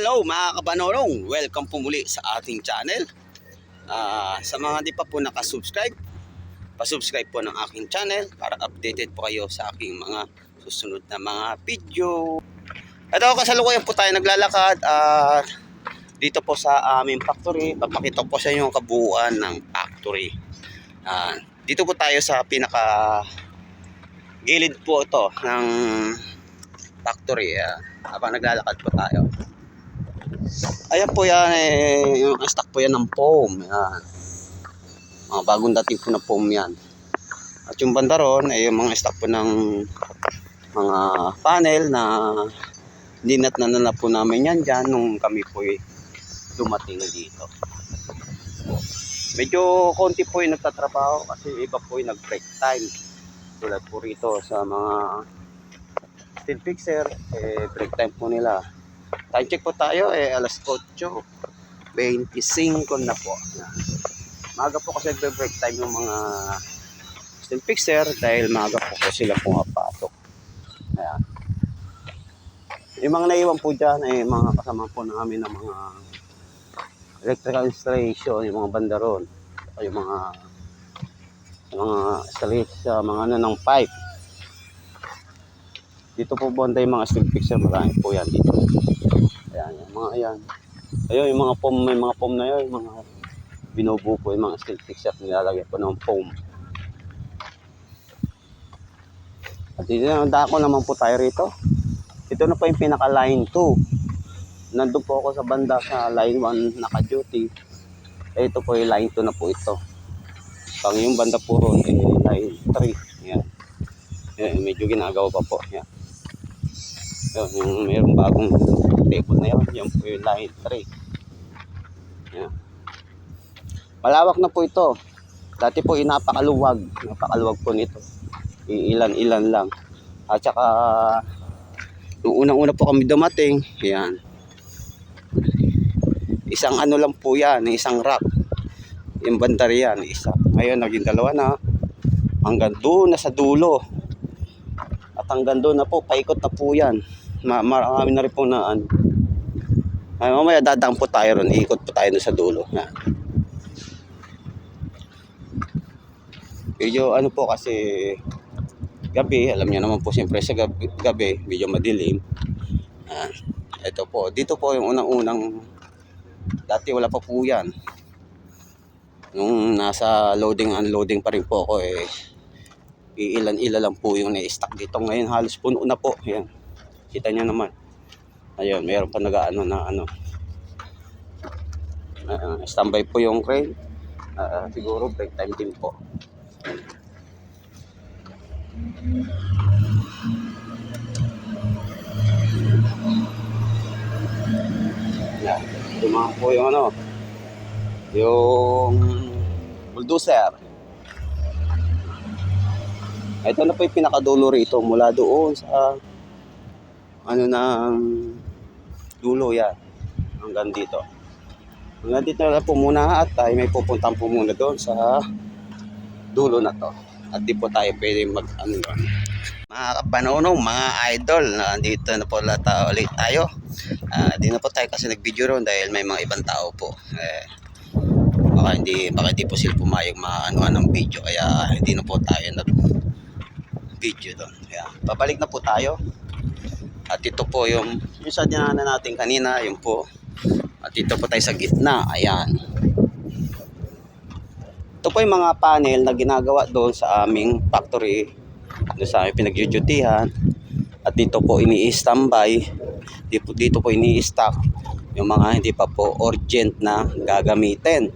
Hello mga kabanonong, welcome po muli sa ating channel. Sa mga di pa po nakasubscribe, pasubscribe po ng aking channel para updated po kayo sa aking mga susunod na mga video. Ito, kasalukuyan po tayo naglalakad dito po sa aming factory. Papakita po sa inyo ang kabuuan ng factory. Dito po tayo sa pinaka gilid po ito ng factory. Habang naglalakad po tayo, ayan po yan, yung stock po yan ng foam. Yan. Mga bagong dating po na foam yan. At yung banda ron ay yung mga stock po ng mga panel na dinat na po namin yan dyan nung kami po dumating dito. Medyo konti po yung nagtatrabaho kasi iba po yung nag-break time. Tulad po rito sa mga steel fixer, break time po nila. Time check po tayo, alas 8:25 na po. Maga po kasi break time yung mga steel fixer dahil maga po sila pumapasok. Ayan. Yung mga naiwan po dyan ay mga kasama po namin ng mga electrical installation, yung mga bandaron, yung mga installation, mga ano ng pipe. Dito po banda yung mga steel fixer, marami po yan dito. Ayan, yung mga ayan. Ayun, yung mga foam, may mga foam na yun, yung mga binubuo po yung mga steel fixer, nilalagay po ng foam. At dito na, dako naman po tayo rito. Ito na po yung pinaka line 2. Nandun po ako sa banda sa line 1 naka-duty. Ito po yung line 2 na po ito. Pang yung banda po ron, line 3. Yan. Yan, medyo ginagawa pa po. Yan. Yun, yung mayroong bagong table na yun. Yan po yung line 3. Yan. Malawak na po ito. Dati po napakaluwag. Napakaluwag po nito. Ilan-ilan lang. At saka nung unang-una po kami dumating, yan. Isang ano lang po yan, isang rack. Yung bandar yan, isa. Ngayon naging dalawa na. Hanggang doon na sa dulo. At hanggang doon na po, paikot na po yan. Marami na rin po na ano. Ay, mamaya dadang po tayo ron, iikot po tayo sa dulo. Yan. Medyo ano po kasi gabi, alam niyo naman po siyempre sa gabi medyo madilim. Ito po, dito po yung unang-unang, dati wala pa po yan. Nung nasa loading unloading pa rin po ako iilan-ilan lang po yung na-stock dito. Ngayon halos puno na po. Yan. Kita niyo naman. Ayun, mayroon pa nag-aano na ano. Standby po yung crane. Siguro break time din po. Yan. Tumama po yung ano, yung bulldozer. Ito na po yung pinakadulo rito mula doon sa ano ng dulo yan hanggang dito. Hanggang dito na po muna at tayo may pupuntahan po muna doon sa dulo na to. At di po tayo pwede mag ano doon. Mga kabanonong, mga idol, nandito na po ulit tayo. Di na po tayo kasi nag-video ron dahil may mga ibang tao po. Baka hindi po sila pumayag maano-anong video, kaya hindi na po tayo nag-video doon. Kaya babalik na po tayo. At ito po yung sa dinaanan natin kanina, yung po. At ito po tayo sa gitna, ayan. Ito po yung mga panel na ginagawa doon sa aming factory, doon sa aming pinag-dutyhan. At dito po ini-standby, dito po ini-stock yung mga hindi pa po urgent na gagamitin.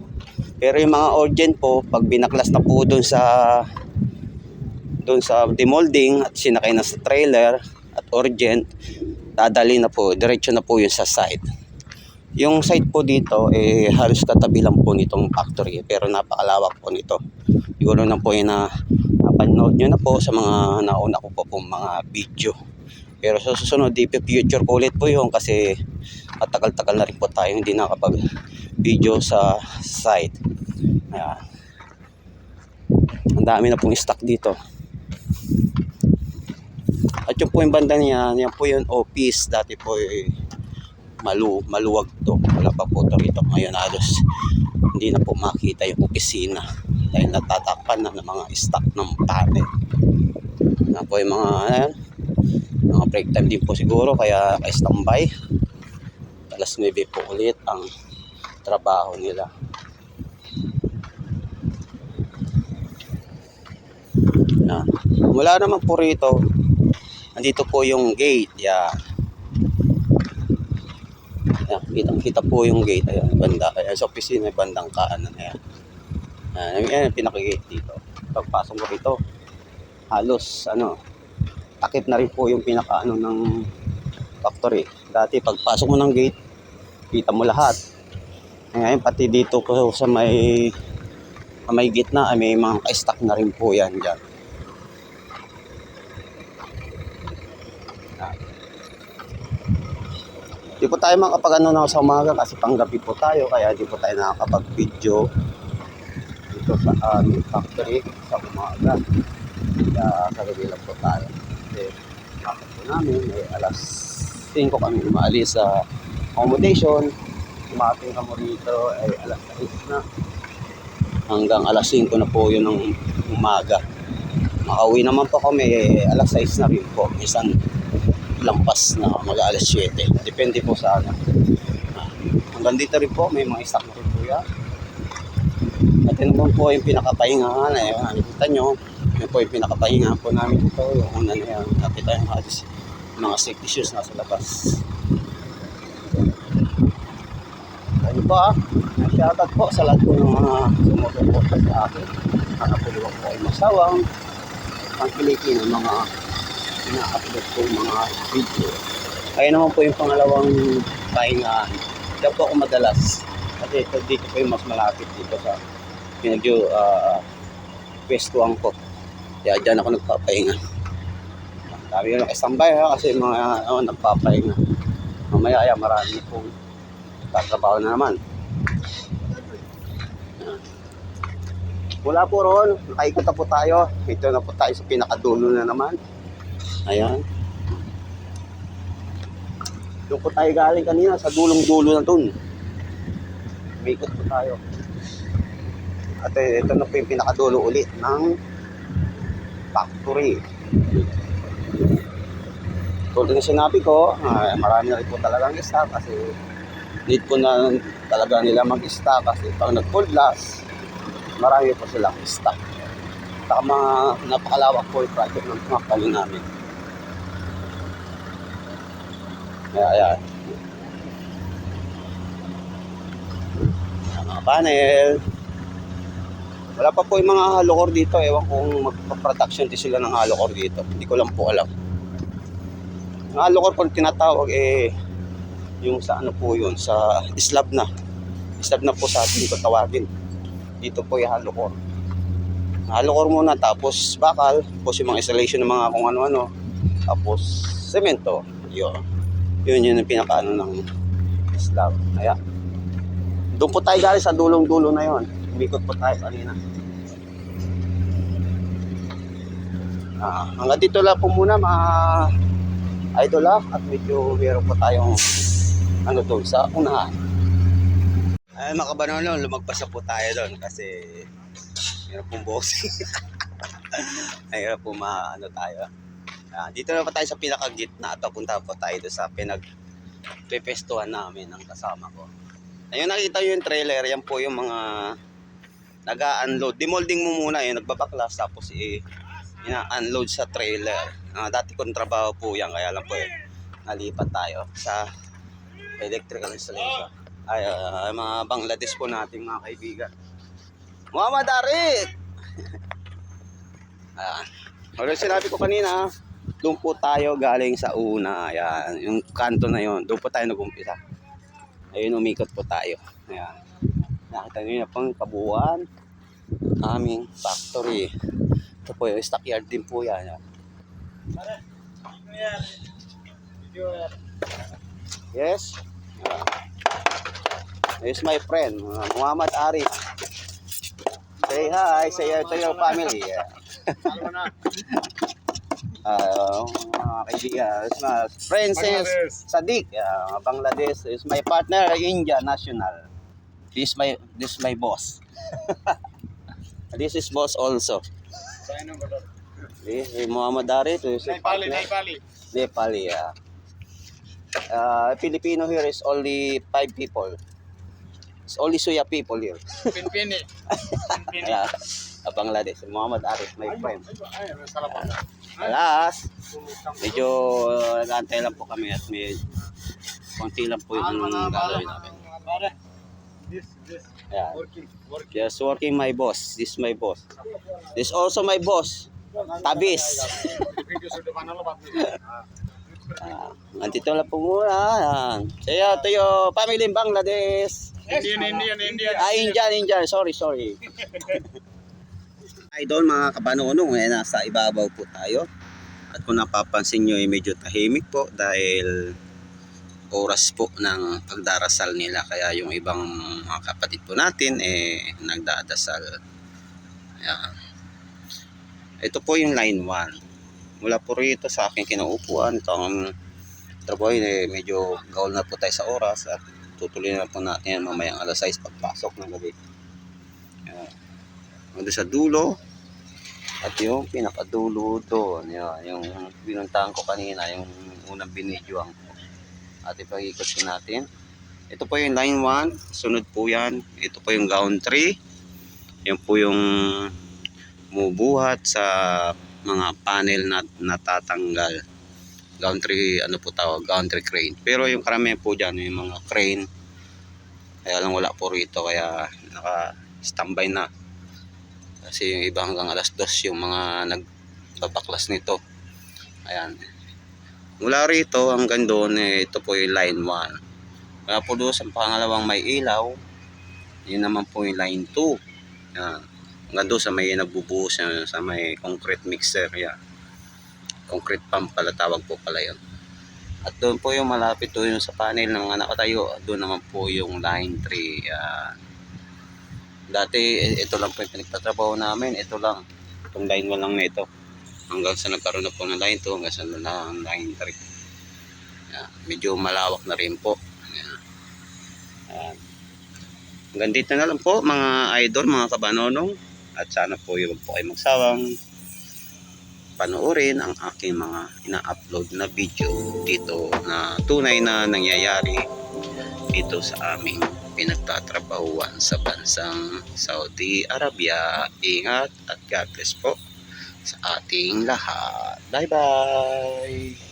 Pero yung mga urgent po, pag binaklas na po doon sa demolding at sinakay na sa trailer at urgent, dadali na po, diretso na po yun sa site. Yung site po dito halos katabi lang po nitong factory, pero napakalawak po nito. Siguro na po yung napanood nyo na po sa mga nauna ko po mga video. Pero sa susunod, future ko ulit po yun kasi matagal-tagal na rin po tayo hindi nakapag-video sa site. Ayan. Ang dami na pong stock dito. At yung po yung banda niya, yan po yung office. Dati po maluwag to. Wala pa po to rito. Ngayon halos hindi na po makita yung opisina dahil natatakpan na ng mga stock ng panel. Na po yung mga break time din po siguro kaya standby. Alas 9 po ulit ang trabaho nila. Wala naman po rito. Andito po yung gate. Yan. Kita po yung gate. Ayan, banda. Ayan, sa opisina, bandang kanan. Ayan. Ayan, pinaka-gate dito. Pagpasok mo rito, halos, takip na rin po yung pinaka ng factory. Dati, pagpasok mo ng gate, kita mo lahat. Ngayon, pati dito po sa may gitna, may mga ka-stock na rin po yan dyan. Di po tayo makapag sa umaga kasi panggabi po tayo kaya di po tayo nakakapag-video dito sa factory sa umaga. Kaya kagabi lang po tayo. Kasi kapag po namin ay alas 5 kami umaalis sa accommodation. Umating kami rito ay alas 6 na. Hanggang alas 5 na po yun ng umaga. Makauwi naman po kami alas 6 na rin po. Isang lampas na mag-alas 7. Depende po sa hanggang dito rin po, may mga stock na rin po yan. At yun naman po yung pinakapahingahan. Nakita nyo, yun po yung pinakapahingahan po namin dito. Yung una na yan, nakita yung mga safety shoes nasa labas. Ayun po shoutout po sa lahat po ng mga sumusuporta sa akin. Nakapuluwag po ay masawang pangkiliki ng mga ina-upload po yung mga video. Kaya naman po yung pangalawang pahingahan. Diyan po ako madalas. Kasi dito po yung mas malapit dito sa pwestuhan ko. Kaya dyan ako nagpapahinga. Sabi ko nakistambay kasi mga nagpapahinga. Mamaya marami pong tatrabaho na naman. Wala po ron. Nakaikot na po tayo. Ito na po tayo sa pinakadulo na naman. Ayan. Doon po tayo galing kanina sa dulong-dulo na dun. Umikot po tayo. At ito na po yung pinakadulo ulit ng factory. Tulad na sinabi ko, marami na rin po talagang stock kasi need po na talaga nila mag-stock kasi pag nag-full blast, marami po silang stock. Saka mga napakalawak po yung project ng company namin. Ayan. Mga panel. Wala pa po yung mga halokor dito. Ewan kung magpa-production din sila ng halokor dito. Hindi ko lang po alam. Yung halokor po tinatawag yung sa po yun, sa slab na. Slab na po sa atin ko tawagin. Dito po yung halokor. Halokor muna tapos bakal. Tapos yung mga installation ng mga kung ano-ano. Tapos semento. Yun yung pinakaano ng slab. Kaya doon po tayo galing sa dulong-dulo na yon. Umikot po tayo kanina. Hanggang dito lang po muna mga idol at medyo meron po tayong doon sa unahan. Ay mga kabanolo, lumagpas na po tayo doon kasi meron pong boxing. Mayroon po tayo. Dito na pa tayo sa pinakagitna at papunta po tayo sa pinagpepestuhan namin ng kasama ko. Ayun, nakita nyo yung trailer, yan po yung mga nag-unload. Demolding mo muna yun, nagbabaklas tapos ina-unload sa trailer. Dati kong trabaho po yan, kaya lang po nalipat tayo sa electrical installation. Mga Bangladesh po nating mga kaibigan. Muhammad Arit! Wala sinabi ko kanina, doon po tayo galing sa una. Ayan, yung kanto na yon, doon po tayo nag-umpisa. Ayun, umikot po tayo. Ayan. Nakita nyo na pang kabuuan aming factory. Ito po yung stockyard din po yan. Yes. Here's my friend, Muhammad Arif. Say hi, say hi to your family. Mga kaibigan, Princess Bangladesh. Sadiq, Bangladesh is my partner, India national. This is my boss. This is boss also. Muhammad Arif is a Nepali, partner. Nepali. Nepali, Filipino here is only 5 people. It's only Suya people here. Pinpini. Pinpini. Bangladesh, Muhammad Arif, my friend. Ay, salah pa. Alas, medyo nag-aantay lang po kami at may konti lang po yung gagawin namin. This. Ayan. Working. Just working my boss. This is my boss. This also my boss. Tabis. Video sudah mana lo bat. Nandito lang po muna. Ayan. Saya to yung family in Bangladesh. Indian. Indian. Sorry. Idol mga kabanonong, nasa ibabaw po tayo. At kung napapansin nyo, medyo tahimik po dahil oras po ng pagdarasal nila. Kaya yung ibang mga kapatid po natin nagdadasal. Ayan. Ito po yung line 1. Mula po rito sa aking kinaupuan. Ito ang trabaho medyo gaul na po tayo sa oras at tutuloy na po natin yan mamayang alas 6 pagpasok ng gabi. Ayan. Doon sa dulo at yung pinakadulo doon. Yan, yung binuntahan ko kanina, yung unang binidyoan ko. At ipag-ikot po natin. Ito po yung line 1. Sunod po yan. Ito po yung gown 3. Yan po yung mubuhat sa mga panel na natatanggal. Gown 3, ano po tawag? Gown 3 crane. Pero yung karamihan po dyan, yung mga crane. Kaya lang wala po rito. Kaya naka-standby na. Kasi yung iba hanggang alas 2 yung mga nagbabaklas nito. Ayan. Mula rito hanggang doon, ito po yung line 1. Kaya po doon sa pangalawang may ilaw, yun naman po yung line 2. Ayan. Hanggang doon sa may nagbubuhos sa may concrete mixer. Ayan. Concrete pump pala tawag po pala yun. At doon po yung malapit doon yung sa panel ng mga nakatayo. Doon naman po yung line 3. Ayan. Dati ito lang po yung pinagtatrabaho namin. Ito lang. Itong line 1 lang na ito. Hanggang sa nagkaroon na po ng line 2. Hanggang sa line 3. Ayan. Medyo malawak na rin po. Ayan. Ayan. Hanggang dito na lang po mga idol, mga kabanonong. At sana po yung po kayo magsawang panoorin ang aking mga ina-upload na video dito na tunay na nangyayari dito sa aming pinagtatrabahuan sa bansang Saudi Arabia. Ingat at God bless po sa ating lahat. Bye bye!